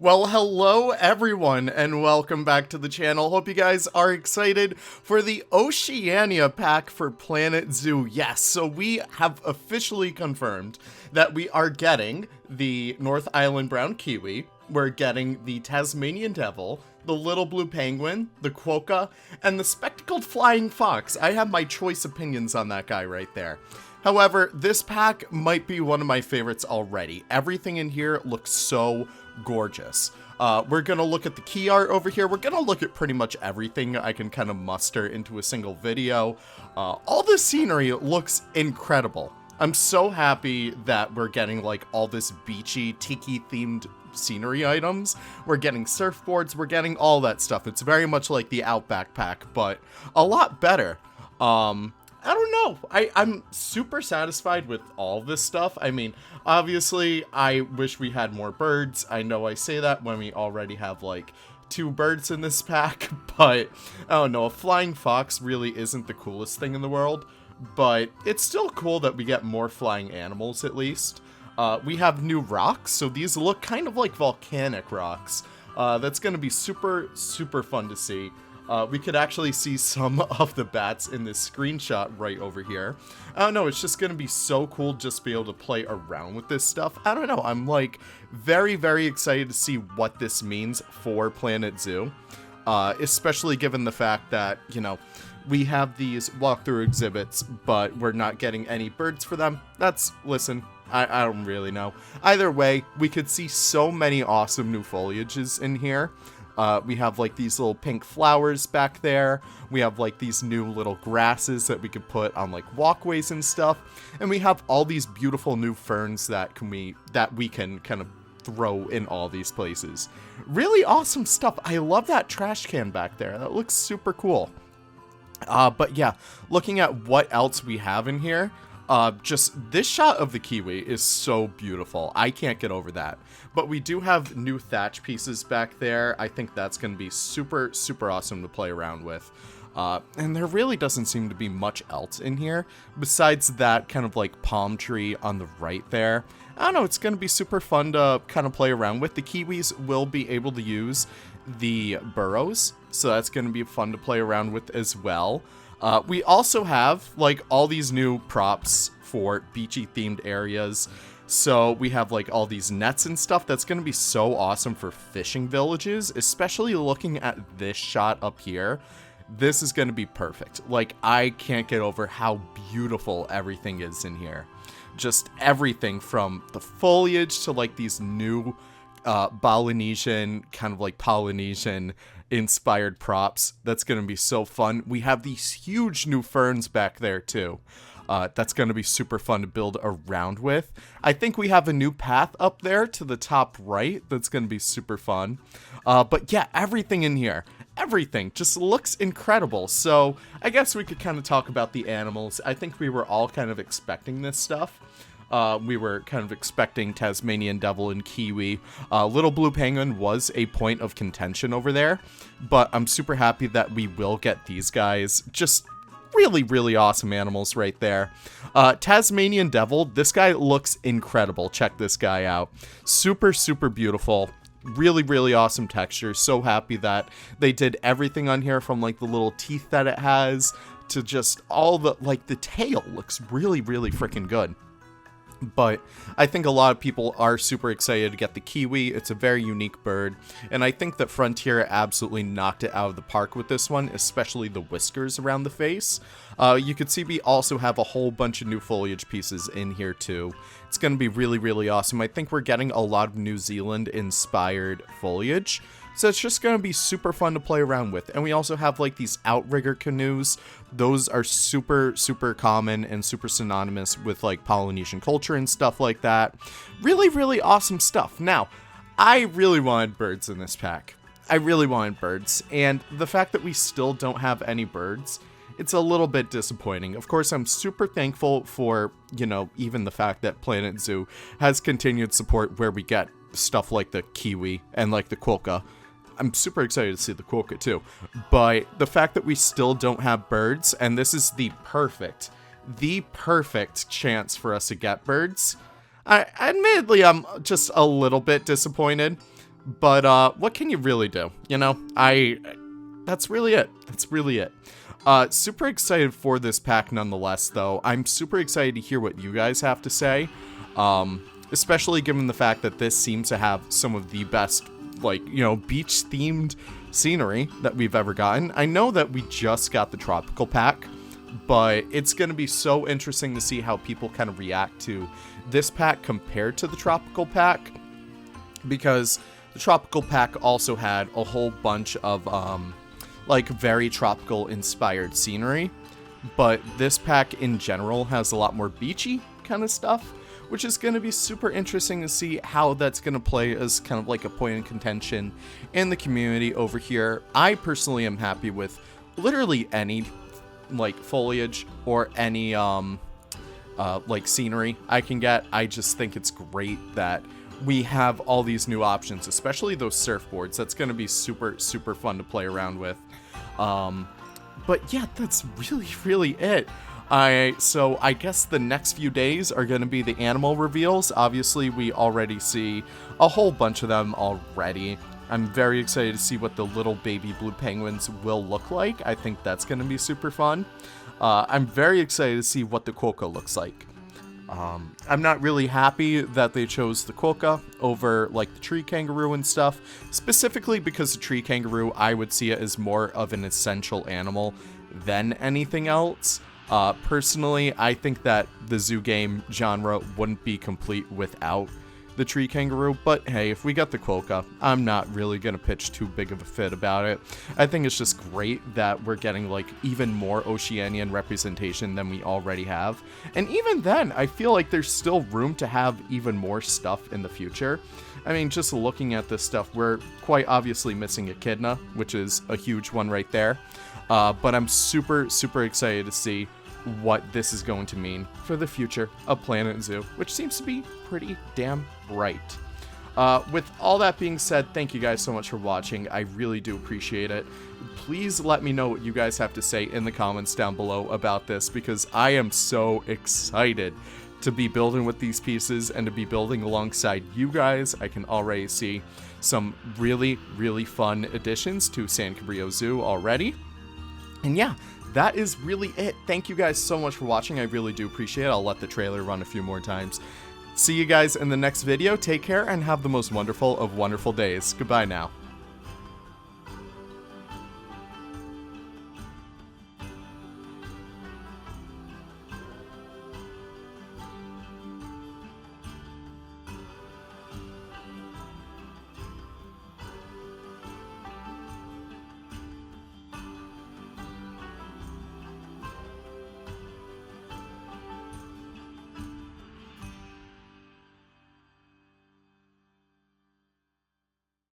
Well, hello everyone, and welcome back to the channel. Hope you guys are excited for the Oceania pack for Planet Zoo. Yes, so we have officially confirmed that we are getting the North Island Brown Kiwi, we're getting the Tasmanian Devil, the Little Blue Penguin, the Quokka, and the Spectacled Flying Fox. I have my choice opinions on that guy right there. However, this pack might be one of my favorites already. Everything in here looks so gorgeous. We're gonna look at the key art over here. We're gonna look at pretty much everything I can kind of muster into a single video. All this scenery looks incredible. I'm so happy that we're getting like all this beachy, tiki themed scenery items. We're getting surfboards, we're getting all that stuff. It's very much like the Outback pack, but a lot better. I don't know. I'm super satisfied with all this stuff. I mean, obviously, I wish we had more birds. I know I say that when we already have, like, 2 birds in this pack, but I don't know. A flying fox really isn't the coolest thing in the world, but it's still cool that we get more flying animals, at least. We have new rocks, so these look kind of like volcanic rocks. That's going to be super, super fun to see. We could actually see some of the bats in this screenshot right over here. I don't know, it's just going to be so cool just to be able to play around with this stuff. I don't know, I'm like very, very excited to see what this means for Planet Zoo. Especially given the fact that, you know, we have these walkthrough exhibits, but we're not getting any birds for them. Listen, I don't really know. Either way, we could see so many awesome new foliages in here. We have like these little pink flowers back there. We have like these new little grasses that we could put on like walkways and stuff. And we have all these beautiful new ferns that we can kind of throw in all these places. Really awesome stuff. I love that trash can back there. That looks super cool. But yeah, looking at what else we have in here. Just this shot of the kiwi is so beautiful. I can't get over that. But we do have new thatch pieces back there. I think that's going to be super, super awesome to play around with. And there really doesn't seem to be much else in here besides that kind of like palm tree on the right there. I don't know, it's going to be super fun to kind of play around with. The kiwis will be able to use the burrows, so that's going to be fun to play around with as well. We also have like all these new props for beachy themed areas. So we have like all these nets and stuff. That's going to be so awesome for fishing villages, especially looking at this shot up here. This is going to be perfect. Like, I can't get over how beautiful everything is in here. Just everything from the foliage to like these new Polynesian, kind of like Polynesian inspired props. That's going to be so fun. We have these huge new ferns back there too. That's going to be super fun to build around with. I think we have a new path up there to the top right. That's going to be super fun. But yeah, everything in here, everything just looks incredible. So I guess we could kind of talk about the animals. I think we were all kind of expecting this stuff. We were kind of expecting Tasmanian Devil and Kiwi. Little Blue Penguin was a point of contention over there, but I'm super happy that we will get these guys. Just really, really awesome animals right there. Tasmanian Devil, this guy looks incredible. Check this guy out. Super, super beautiful. Really, really awesome texture. So happy that they did everything on here, from like the little teeth that it has to just all the, like, the tail looks really, really freaking good. But I think a lot of people are super excited to get the kiwi. It's a very unique bird, and I think that Frontier absolutely knocked it out of the park with this one, especially the whiskers around the face. You can see we also have a whole bunch of new foliage pieces in here too. It's going to be really, really awesome. I think we're getting a lot of New Zealand inspired foliage. So it's just going to be super fun to play around with. And we also have like these outrigger canoes. Those are super, super common and super synonymous with like Polynesian culture and stuff like that. Really, really awesome stuff. Now, I really wanted birds in this pack. I really wanted birds. And the fact that we still don't have any birds, it's a little bit disappointing. Of course, I'm super thankful for, you know, even the fact that Planet Zoo has continued support where we get stuff like the kiwi and like the quokka. I'm super excited to see the quokka too. But the fact that we still don't have birds, and this is the perfect chance for us to get birds. Admittedly, I'm just a little bit disappointed. But what can you really do? You know, that's really it. That's really it. Super excited for this pack nonetheless, though. I'm super excited to hear what you guys have to say, especially given the fact that this seems to have some of the best, like, you know, beach-themed scenery that we've ever gotten. I know that we just got the tropical pack, but it's going to be so interesting to see how people kind of react to this pack compared to the tropical pack, because the tropical pack also had a whole bunch of, like, very tropical inspired scenery, but this pack in general has a lot more beachy kind of stuff, which is going to be super interesting to see how that's going to play as kind of like a point in contention in the community over here. I personally am happy with literally any, like, foliage or any, like, scenery I can get. I just think it's great that we have all these new options, especially those surfboards. That's going to be super, super fun to play around with. But yeah, that's really it. So I guess the next few days are going to be the animal reveals. Obviously, we already see a whole bunch of them already. I'm very excited to see what the little baby blue penguins will look like. I think that's going to be super fun. I'm very excited to see what the quokka looks like. I'm not really happy that they chose the quokka over, like, the tree kangaroo and stuff, specifically because the tree kangaroo, I would see it as more of an essential animal than anything else. Personally, I think that the zoo game genre wouldn't be complete without the tree kangaroo, but hey, if we got the quokka, I'm not really gonna pitch too big of a fit about it. I think it's just great that we're getting, like, even more Oceanian representation than we already have, and even then, I feel like there's still room to have even more stuff in the future. I mean, just looking at this stuff, we're quite obviously missing echidna, which is a huge one right there, but I'm super excited to see what this is going to mean for the future of Planet Zoo, which seems to be pretty damn bright. With all that being said, thank you guys so much for watching. I really do appreciate it. Please let me know what you guys have to say in the comments down below about this, because I am so excited to be building with these pieces and to be building alongside you guys. I can already see some really fun additions to San Cabrillo Zoo already. And yeah, that is really it. Thank you guys so much for watching. I really do appreciate it. I'll let the trailer run a few more times. See you guys in the next video. Take care and have the most wonderful of wonderful days. Goodbye now.